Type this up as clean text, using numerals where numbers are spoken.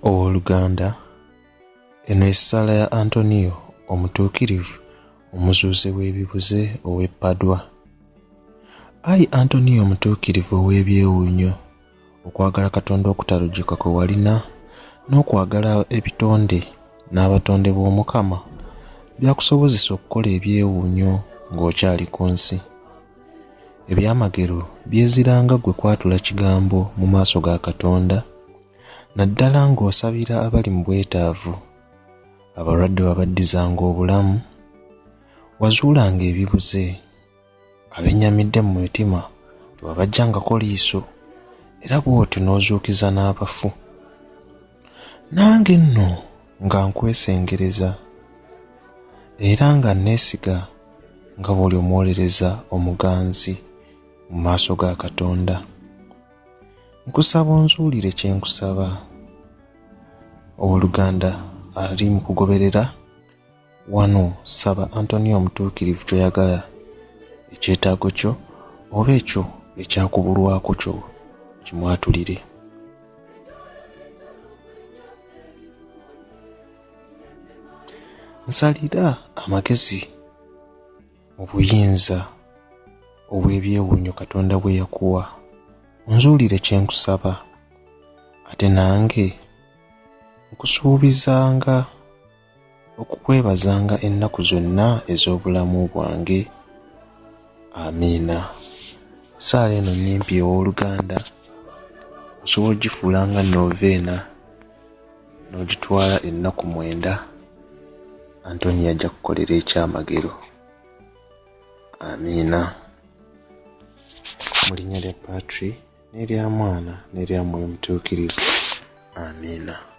Owooluganda, eno essala ya Antonio Omutukirivu, omuzuuze w'ebibuze ow'e Padua. Ayi Antonio Omutukirivu ow'ebyewuunyo, okwagala Katonda okutalugika kwe walina n'okwagala ebitonde n'abatonde b'Omukama byakusobozesa okukola ebyewuunyo ng'okyali ku nsi. Ebyamagero byeziranga gwe kwatula kigambo mu maaso ga Katonda, naddala ng'osabira abali mu bwetaavu, abalwadde wabaddizanga obulamu, wazuulanga ebibuze, abennyamidde mu mitima tewabajjangako liiso, era bw'otyo n'ozuukiza n'abafu. Nange nno nga nkwesengereza era nga neesiga nga bw'oli omwolereza omuganzi mu maaso ga Katonda. Nkusaba onzuulire kye nkusaba. Owooluganda ali mu kugoberera wano, saba Antonio Omutukirivu kyoyagala, ekyetaago kyo oba ekyo ekyakubulwako kyo kimwatulire. Nsalira amagezi mu buyinza obw'ebyewuunyo Katonda bwe yakuwa. Onzuulire kye nkusaba, ate nange nkusuubizanga okukwebazanga ennaku zonna ez'obulamu bwange. Amiina. Saala eno nnyimpi owooluganda osobola ogifuulanga Novena n'ogitwala ennaku 9. Antonio ajja kukolera ekyamagero. Amiina. Mu linnya lya Patri n'erya Mwana n'erya Mwoyo Mutuukirivu. Amiina.